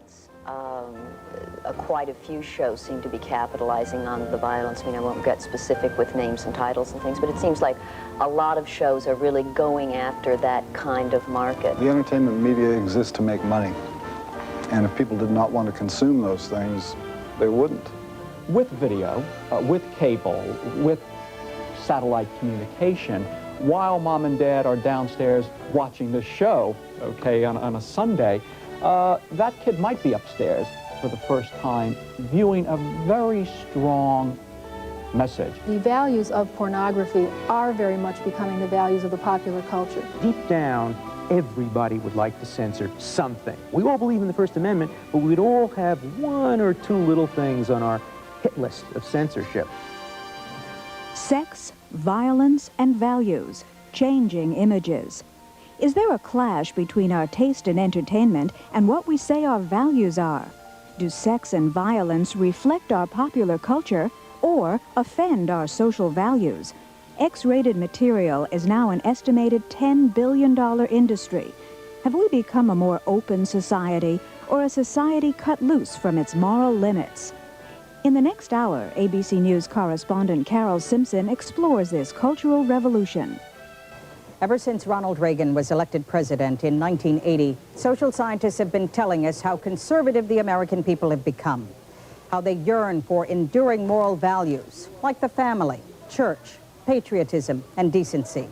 violence. Quite a few shows seem to be capitalizing on the violence. I mean, I won't get specific with names and titles and things, but it seems like a lot of shows are really going after that kind of market. The entertainment media exists to make money, and if people did not want to consume those things, they wouldn't. With video, with cable, with satellite communication, while mom and dad are downstairs watching the show, okay, on a Sunday, that kid might be upstairs for the first time viewing a very strong message. The values of pornography are very much becoming the values of the popular culture. Deep down, everybody would like to censor something. We all believe in the First Amendment, but we'd all have one or two little things on our hit list of censorship. Sex, violence, and values, changing images. Is there a clash between our taste in entertainment and what we say our values are? Do sex and violence reflect our popular culture or offend our social values? X-rated material is now an estimated $10 billion industry. Have we become a more open society or a society cut loose from its moral limits? In the next hour, ABC News correspondent Carole Simpson explores this cultural revolution. Ever since Ronald Reagan was elected president in 1980, social scientists have been telling us how conservative the American people have become, how they yearn for enduring moral values like the family, church, patriotism, and decency.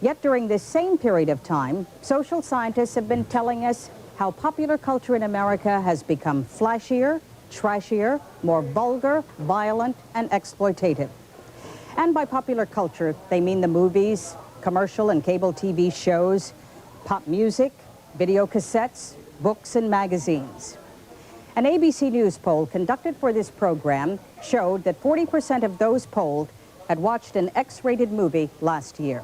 Yet during this same period of time, social scientists have been telling us how popular culture in America has become flashier, trashier, more vulgar, violent, and exploitative. And by popular culture, they mean the movies, commercial and cable TV shows, pop music, video cassettes, books, and magazines. An ABC News poll conducted for this program showed that 40% of those polled had watched an X-rated movie last year.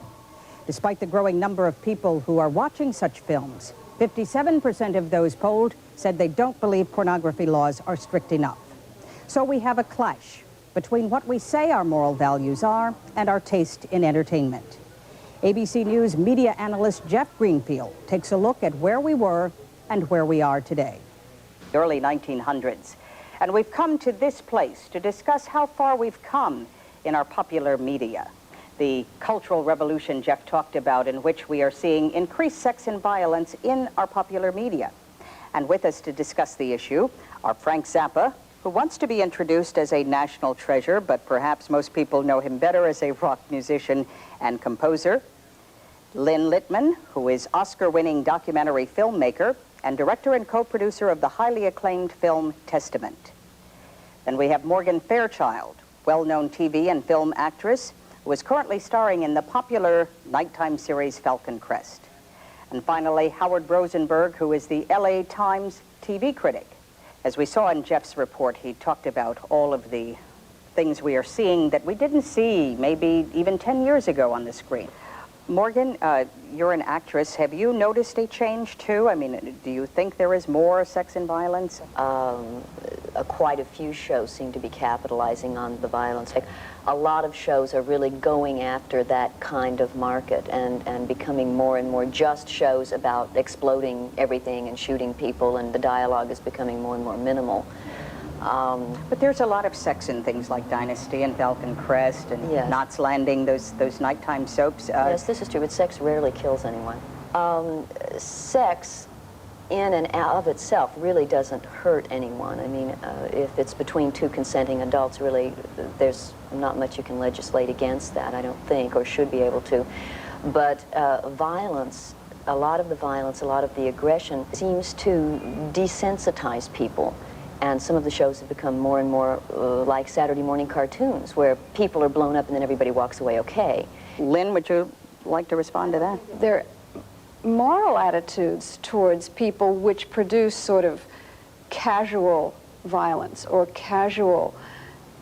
Despite the growing number of people who are watching such films, 57% of those polled said they don't believe pornography laws are strict enough. So we have a clash between what we say our moral values are and our taste in entertainment. ABC News media analyst Jeff Greenfield takes a look at where we were and where we are today. Early 1900s. And we've come to this place to discuss how far we've come in our popular media. The cultural revolution Jeff talked about, in which we are seeing increased sex and violence in our popular media. And with us to discuss the issue are Frank Zappa, who wants to be introduced as a national treasure, but perhaps most people know him better as a rock musician and composer. Lynne Littman, who is Oscar-winning documentary filmmaker and director and co-producer of the highly acclaimed film Testament. Then we have Morgan Fairchild, well-known TV and film actress, who is currently starring in the popular nighttime series Falcon Crest. And finally, Howard Rosenberg, who is the LA Times TV critic. As we saw in Jeff's report, he talked about all of the things we are seeing that we didn't see maybe even 10 years ago on the screen. Morgan, you're an actress. Have you noticed a change too? I mean, do you think there is more sex and violence? Quite a few shows seem to be capitalizing on the violence. Like, a lot of shows are really going after that kind of market and becoming more and more just shows about exploding everything and shooting people, and the dialogue is becoming more and more minimal. But there's a lot of sex in things like Dynasty and Falcon Crest and Yes. Knots Landing, those nighttime soaps. Yes, this is true, but sex rarely kills anyone. Sex in and out of itself really doesn't hurt anyone. I mean, if it's between two consenting adults, really, there's not much you can legislate against that, I don't think, or should be able to. But violence, a lot of the violence, a lot of the aggression seems to desensitize people. And some of the shows have become more and more like Saturday morning cartoons, where people are blown up and then everybody walks away okay. Lynne, would you like to respond to that? Their moral attitudes towards people which produce sort of casual violence or casual,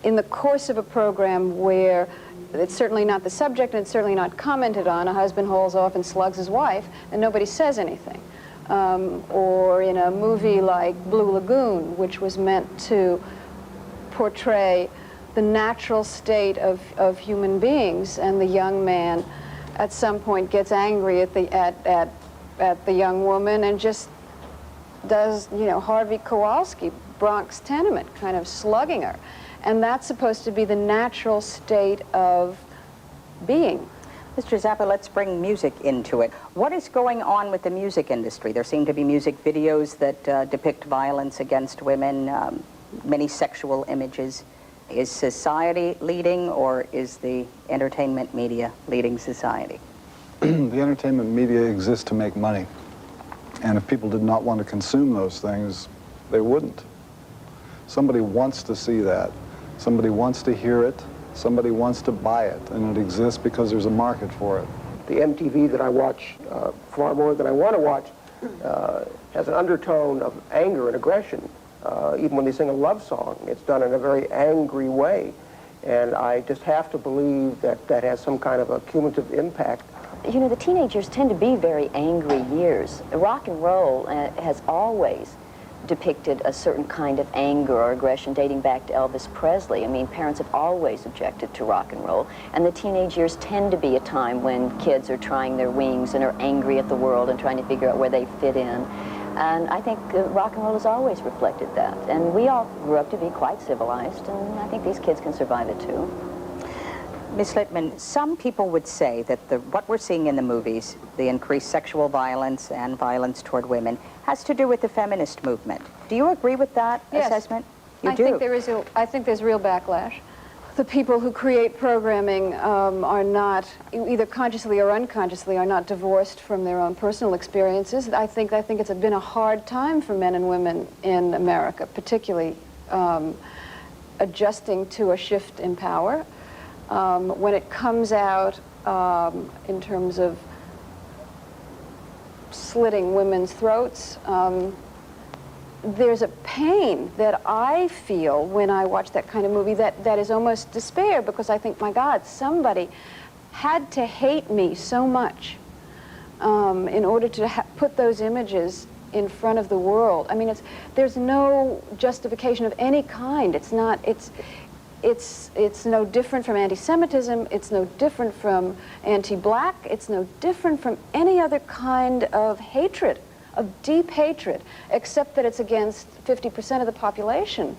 in the course of a program where it's certainly not the subject and it's certainly not commented on, a husband hauls off and slugs his wife and nobody says anything. Or in a movie like Blue Lagoon, which was meant to portray the natural state of human beings, and the young man at some point gets angry at the young woman and just does, you know, Harvey Kowalski, Bronx Tenement, kind of slugging her. And that's supposed to be the natural state of being. Mr. Zappa, let's bring music into it. What is going on with the music industry? There seem to be music videos that depict violence against women, many sexual images. Is society leading, or is the entertainment media leading society? The entertainment media exists to make money. And if people did not want to consume those things, they wouldn't. Somebody wants to see that. Somebody wants to hear it. Somebody wants to buy it. And it exists because there's a market for it. The MTV that I watch far more than I want to watch has an undertone of anger and aggression. Even when they sing a love song, it's done in a very angry way. And I just have to believe that that has some kind of a cumulative impact. You know, the teenagers tend to be very angry years. Rock and roll has always depicted a certain kind of anger or aggression dating back to Elvis Presley. I mean, parents have always objected to rock and roll, and the teenage years tend to be a time when kids are trying their wings and are angry at the world and trying to figure out where they fit in. And I think rock and roll has always reflected that. And we all grew up to be quite civilized, and I think these kids can survive it too. Ms. Littman, some people would say that what we're seeing in the movies, the increased sexual violence and violence toward women, has to do with the feminist movement. Do you agree with that assessment? You do? I think there's real backlash. The people who create programming are not, either consciously or unconsciously, are not divorced from their own personal experiences. I think it's been a hard time for men and women in America, particularly adjusting to a shift in power. When it comes out in terms of slitting women's throats, there's a pain that I feel when I watch that kind of movie that is almost despair, because I think, my God, somebody had to hate me so much in order to put those images in front of the world. I mean, there's no justification of any kind. It's no different from anti-Semitism. It's no different from anti-black. It's no different from any other kind of hatred, of deep hatred, except that it's against 50% of the population.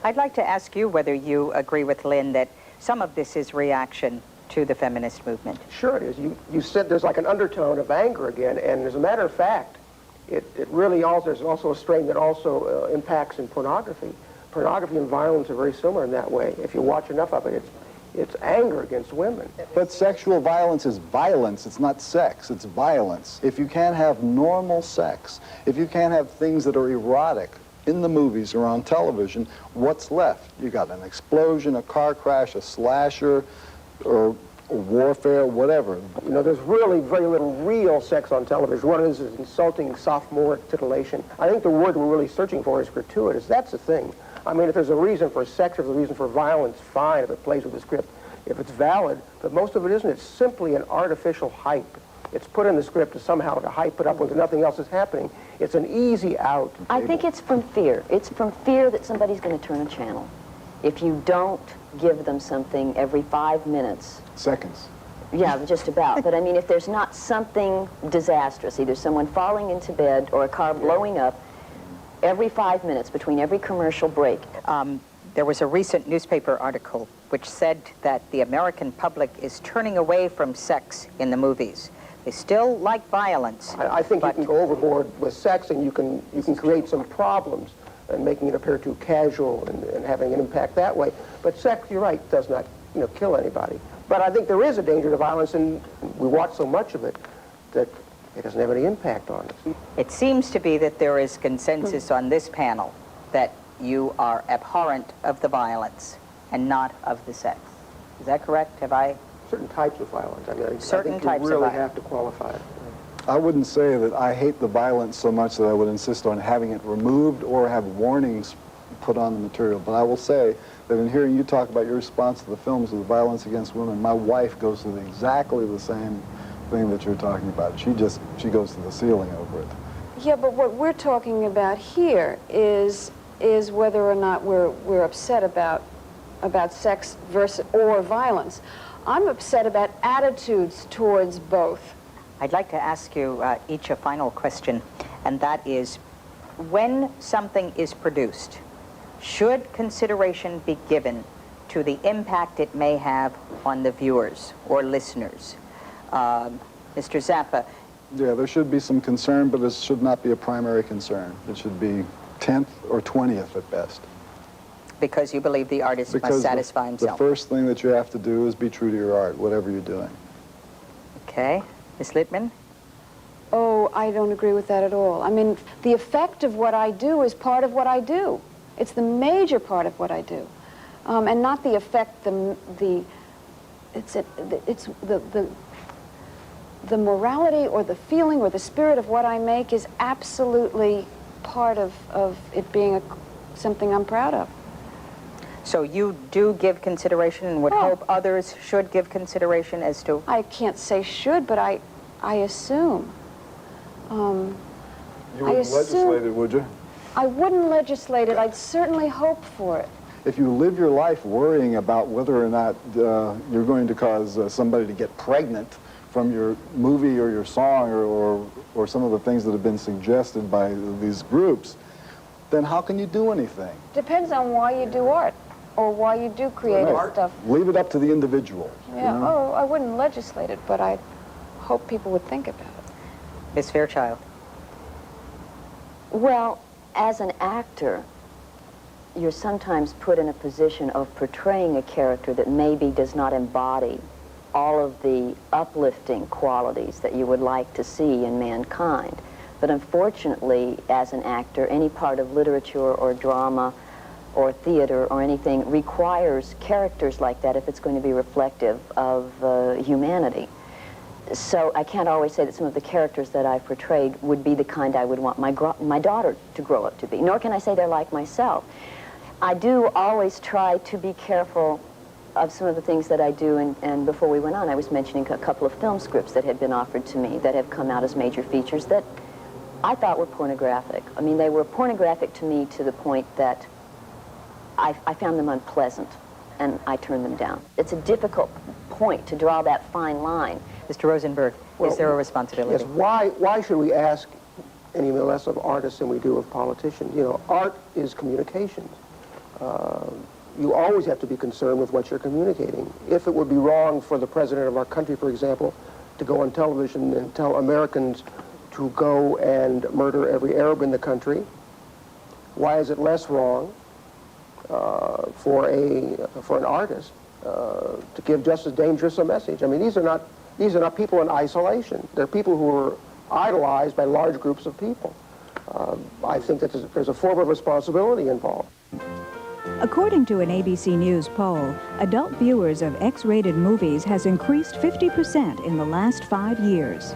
I'd like to ask you whether you agree with Lynne that some of this is reaction to the feminist movement. Sure it is. You said there's like an undertone of anger again, and as a matter of fact, it really also, there's also a strain that also impacts in pornography. Pornography and violence are very similar in that way. If you watch enough of it, it's anger against women. But sexual violence is violence. It's not sex. It's violence. If you can't have normal sex, if you can't have things that are erotic in the movies or on television, what's left? You got an explosion, a car crash, a slasher, or warfare, whatever. You know, there's really very little real sex on television. What it is insulting sophomoric titillation. I think the word we're really searching for is gratuitous. That's the thing. I mean, if there's a reason for sex, if there's a reason for violence, fine, if it plays with the script, if it's valid, but most of it isn't. It's simply an artificial hype. It's put in the script to somehow to hype it up when nothing else is happening. It's an easy out. I think it's from fear. It's from fear that somebody's going to turn a channel. If you don't give them something every 5 minutes. Seconds. Yeah, just about. But I mean, if there's not something disastrous, either someone falling into bed or a car blowing up, every 5 minutes between every commercial break. There was a recent newspaper article which said that the American public is turning away from sex in the movies. They still like violence. I think you can go overboard with sex, and you can create some problems and making it appear too casual and having an impact that way. But sex, you're right, does not kill anybody. But I think there is a danger to violence, and we watch so much of it that it doesn't have any impact on us. It seems to be that there is consensus on this panel that you are abhorrent of the violence and not of the sex. Is that correct? Have I? Certain types of violence. I mean, Certain I think types you of really violence. have to qualify it. I wouldn't say that I hate the violence so much that I would insist on having it removed or have warnings put on the material. But I will say that in hearing you talk about your response to the films of the violence against women, my wife goes through exactly the same thing that you're talking about. She goes to the ceiling over it. Yeah, but what we're talking about here is whether or not we're upset about sex or violence. I'm upset about attitudes towards both. I'd like to ask you each a final question, and that is, when something is produced, should consideration be given to the impact it may have on the viewers or listeners? Mr. Zappa. Yeah, there should be some concern, but it should not be a primary concern. It should be 10th or 20th at best. Because you believe the artist must satisfy himself. The first thing that you have to do is be true to your art, whatever you're doing. Okay. Ms. Littman? Oh, I don't agree with that at all. I mean, the effect of what I do is part of what I do. It's the major part of what I do. And not the effect, the morality or the feeling or the spirit of what I make is absolutely part of it being something I'm proud of. So you do give consideration and would hope others should give consideration as to... I can't say should, but I assume. You wouldn't legislate it, would you? I wouldn't legislate it. I'd certainly hope for it. If you live your life worrying about whether or not you're going to cause somebody to get pregnant from your movie or your song or some of the things that have been suggested by these groups, then how can you do anything? Depends on why you do art or why you do creative stuff. Leave it up to the individual. Yeah, you know? I wouldn't legislate it, but I hope people would think about it. Ms. Fairchild. Well, as an actor, you're sometimes put in a position of portraying a character that maybe does not embody all of the uplifting qualities that you would like to see in mankind. But unfortunately, as an actor, any part of literature or drama or theater or anything requires characters like that if it's going to be reflective of humanity. So I can't always say that some of the characters that I've portrayed would be the kind I would want my daughter to grow up to be, nor can I say they're like myself. I do always try to be careful of some of the things that I do, and before we went on, I was mentioning a couple of film scripts that had been offered to me that have come out as major features that I thought were pornographic. I mean, they were pornographic to me to the point that I found them unpleasant, and I turned them down. It's a difficult point to draw that fine line. Mr. Rosenberg, is there a responsibility? Yes, why should we ask any less of artists than we do of politicians? You know, art is communications. You always have to be concerned with what you're communicating. If it would be wrong for the president of our country, for example, to go on television and tell Americans to go and murder every Arab in the country, why is it less wrong for an artist to give just as dangerous a message? I mean, these are not people in isolation. They're people who are idolized by large groups of people. I think that there's a form of responsibility involved. According to an ABC News poll, adult viewers of X-rated movies has increased 50% in the last 5 years.